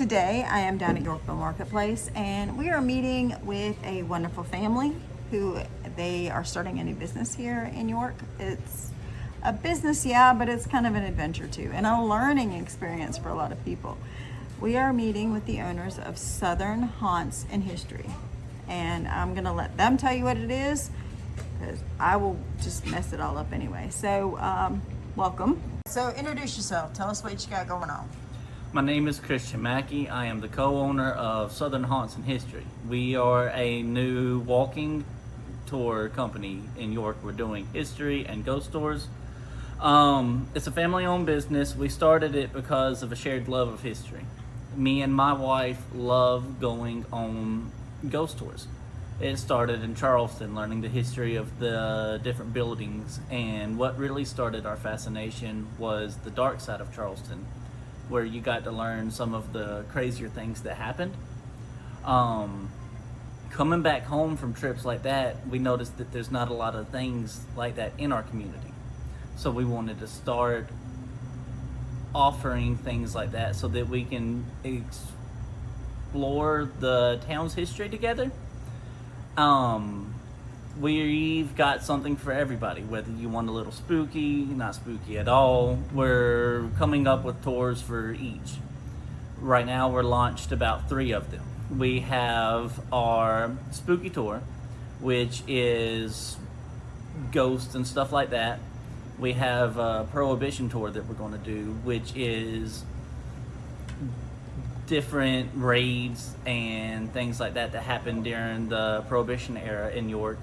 Today I am down at Yorkville Marketplace and we are meeting with a wonderful family who they are starting a new business here in York. It's a business, yeah, but it's kind of an adventure too, and a learning experience for a lot of people. We are meeting with the owners of Southern Haunts and History, and I'm gonna let them tell you what it is because I will just mess it all up anyway. So welcome. So introduce yourself, tell us what you got going on. My name is Christian Mackey. I am the co-owner of Southern Haunts and History. We are a new walking tour company in York. We're doing history and ghost tours. It's a family-owned business. We started it because of a shared love of history. Me and my wife love going on ghost tours. It started in Charleston, learning the history of the different buildings, and what really started our fascination was the dark side of Charleston, where you got to learn some of the crazier things that happened. Coming back home from trips like that, we noticed that there's not a lot of things like that in our community. So we wanted to start offering things like that so that we can explore the town's history together. We've got something for everybody, whether you want a little spooky, not spooky at all. We're coming up with tours for each. Right now we're launched about 3 of them. We have our spooky tour, which is ghosts and stuff like that. We have a prohibition tour that we're going to do, which is different raids and things like that that happened during the Prohibition era in York.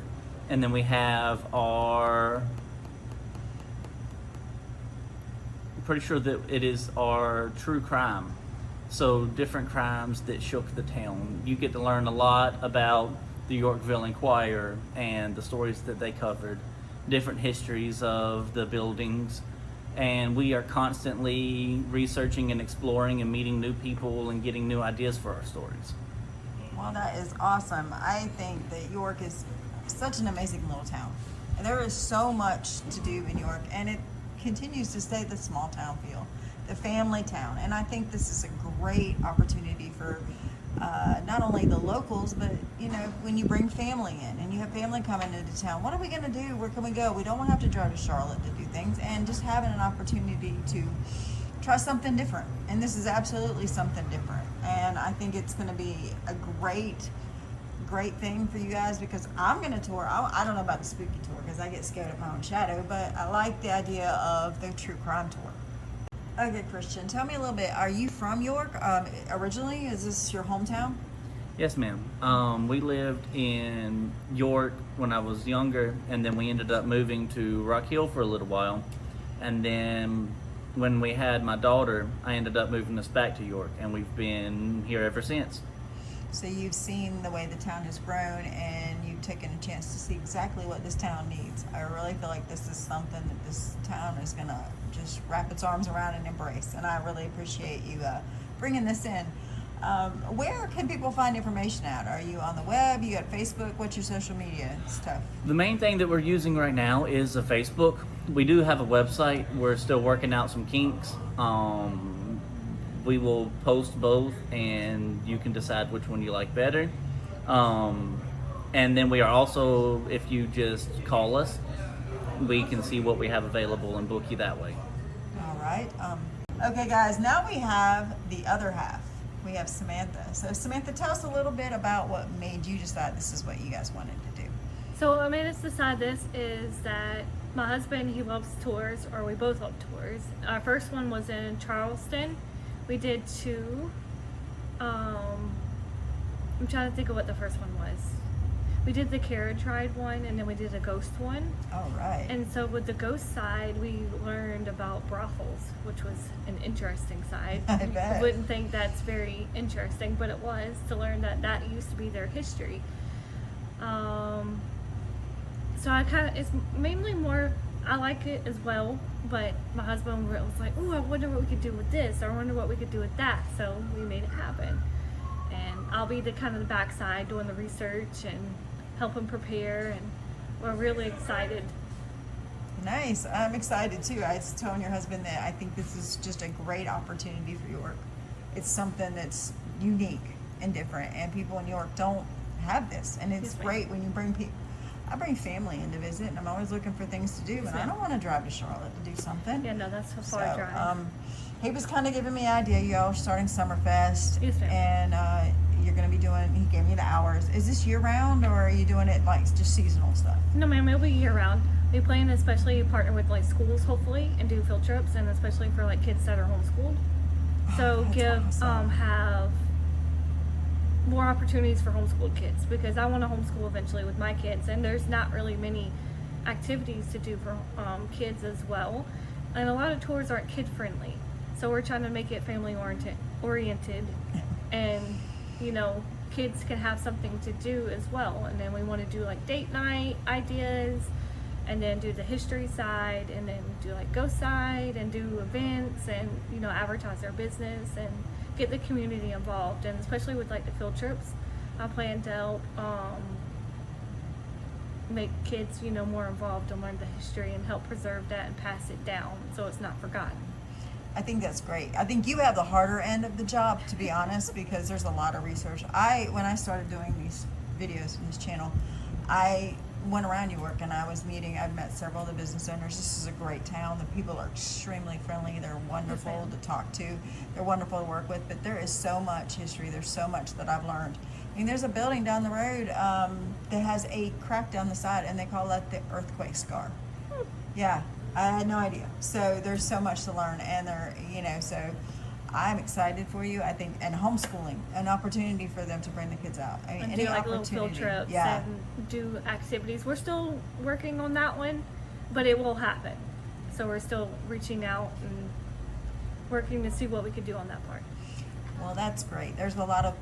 And then we have I'm pretty sure that it is our true crime. So different crimes that shook the town. You get to learn a lot about the Yorkville Inquirer and the stories that they covered, different histories of the buildings. And we are constantly researching and exploring and meeting new people and getting new ideas for our stories. Well, that is awesome. I think that York is such an amazing little town. And there is so much to do in York, and it continues to stay the small town feel, the family town. And I think this is a great opportunity for not only the locals, but when you bring family in and you have family coming into town, what are we going to do? Where can we go? We don't want to have to drive to Charlotte to do things, and just having an opportunity to try something different. And this is absolutely something different. And I think it's going to be a great thing for you guys, because I'm going to tour. I don't know about the spooky tour because I get scared of my own shadow, but I like the idea of the true crime tour. Okay, Christian, tell me a little bit. Are you from York originally? Is this your hometown? Yes, ma'am. We lived in York when I was younger, and then we ended up moving to Rock Hill for a little while. And then when we had my daughter, I ended up moving us back to York, and we've been here ever since. So you've seen the way the town has grown, and you've taken a chance to see exactly what this town needs. I really feel like this is something that this town is going to just wrap its arms around and embrace, and I really appreciate you bringing this in. Where can people find information at? Are you on the web? You got Facebook? What's your social media stuff? The main thing that we're using right now is a Facebook. We do have a website. We're still working out some kinks. We will post both, and you can decide which one you like better. And then we are also, if you just call us, we can see what we have available and book you that way. All right. Okay, guys, now we have the other half. We have Samantha. So Samantha, tell us a little bit about what made you decide this is what you guys wanted to do. So what made us decide this is that my husband, he loves tours, or we both love tours. Our first one was in Charleston. We did 2. I'm trying to think of what the first one was. We did the carriage ride one, and then we did a ghost one. All right. And so with the ghost side, we learned about brothels, which was an interesting side. I bet. You wouldn't think that's very interesting, but it was, to learn that that used to be their history. So it's mainly more, I like it as well, but my husband was like, oh, I wonder what we could do with this, or I wonder what we could do with that. So we made it happen. And I'll be the kind of the backside doing the research and helping prepare, and we're really excited. Nice. I'm excited too. I was telling your husband that I think this is just a great opportunity for York. it's something that's unique and different, and people in New York don't have this, and it's Yes, ma'am. great when you bring people. I bring family in to visit, and I'm always looking for things to do, and I ma'am. don't want to drive to Charlotte to do something. Yeah, no, that's a So, far drive. he was kind of giving me an idea. Y'all are starting Summerfest, Yes, ma'am. and you're going to be doing. He gave me the hours. Is this year round, or are you doing it like just seasonal stuff? No, ma'am, it'll be year round. We plan to especially partner with like schools, hopefully, and do field trips, and especially for like kids that are homeschooled. So that's give awesome. have more opportunities for homeschooled kids, because I want to homeschool eventually with my kids, and there's not really many activities to do for kids as well, and a lot of tours aren't kid friendly. So we're trying to make it family oriented, and you know, kids can have something to do as well. And then we want to do like date night ideas, and then do the history side, and then do like ghost side, and do events, and you know, advertise our business and get the community involved. And especially with like the field trips, I plan to help make kids, you know, more involved and learn the history and help preserve that and pass it down so it's not forgotten. I think that's great. I think you have the harder end of the job, to be honest, because there's a lot of research. When I started doing these videos in this channel, I went around New York and I've met several of the business owners. This is a great town. The people are extremely friendly. They're wonderful ma'am. to talk to. They're wonderful to work with, but there is so much history. There's so much that I've learned. I mean, there's a building down the road that has a crack down the side, and they call that the earthquake scar. Yeah, I had no idea. So there's so much to learn, and so I'm excited for you. I think, and homeschooling, an opportunity for them to bring the kids out. I mean, And any do like little field opportunity. trips Yeah, and do activities. We're still working on that one, but it will happen. So we're still reaching out and working to see what we could do on that part. well, that's great. There's a lot of,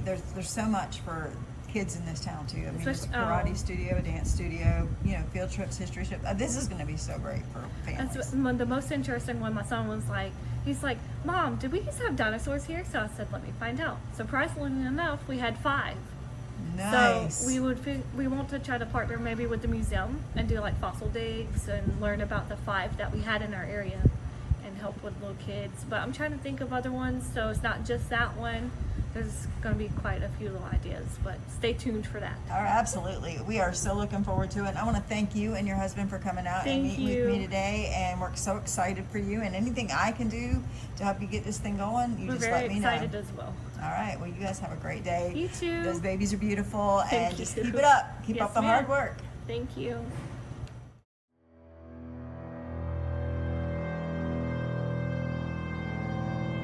there's so much for kids in this town too. I mean, there's a Especially- karate studio, a dance studio, field trips, history trips. This is going to be so great for families. That's the most interesting one. My son was like, he's like, Mom, did we used to have dinosaurs here? So I said, let me find out. Surprisingly enough, we had 5. Nice. So we want to try to partner maybe with the museum and do like fossil digs and learn about the 5 that we had in our area and help with little kids. But I'm trying to think of other ones, so it's not just that one. There's going to be quite a few little ideas, but stay tuned for that. All right, absolutely. We are so looking forward to it. I want to thank you and your husband for coming out and Thank meeting with me you. today. And we're so excited for you. And anything I can do to help you get this thing going, you We're just very let me know. excited as well. All right. Well, you guys have a great day. You too. Those babies are beautiful. Thank And just you. keep it up. Keep Yes, up the hard ma'am. work. Thank you.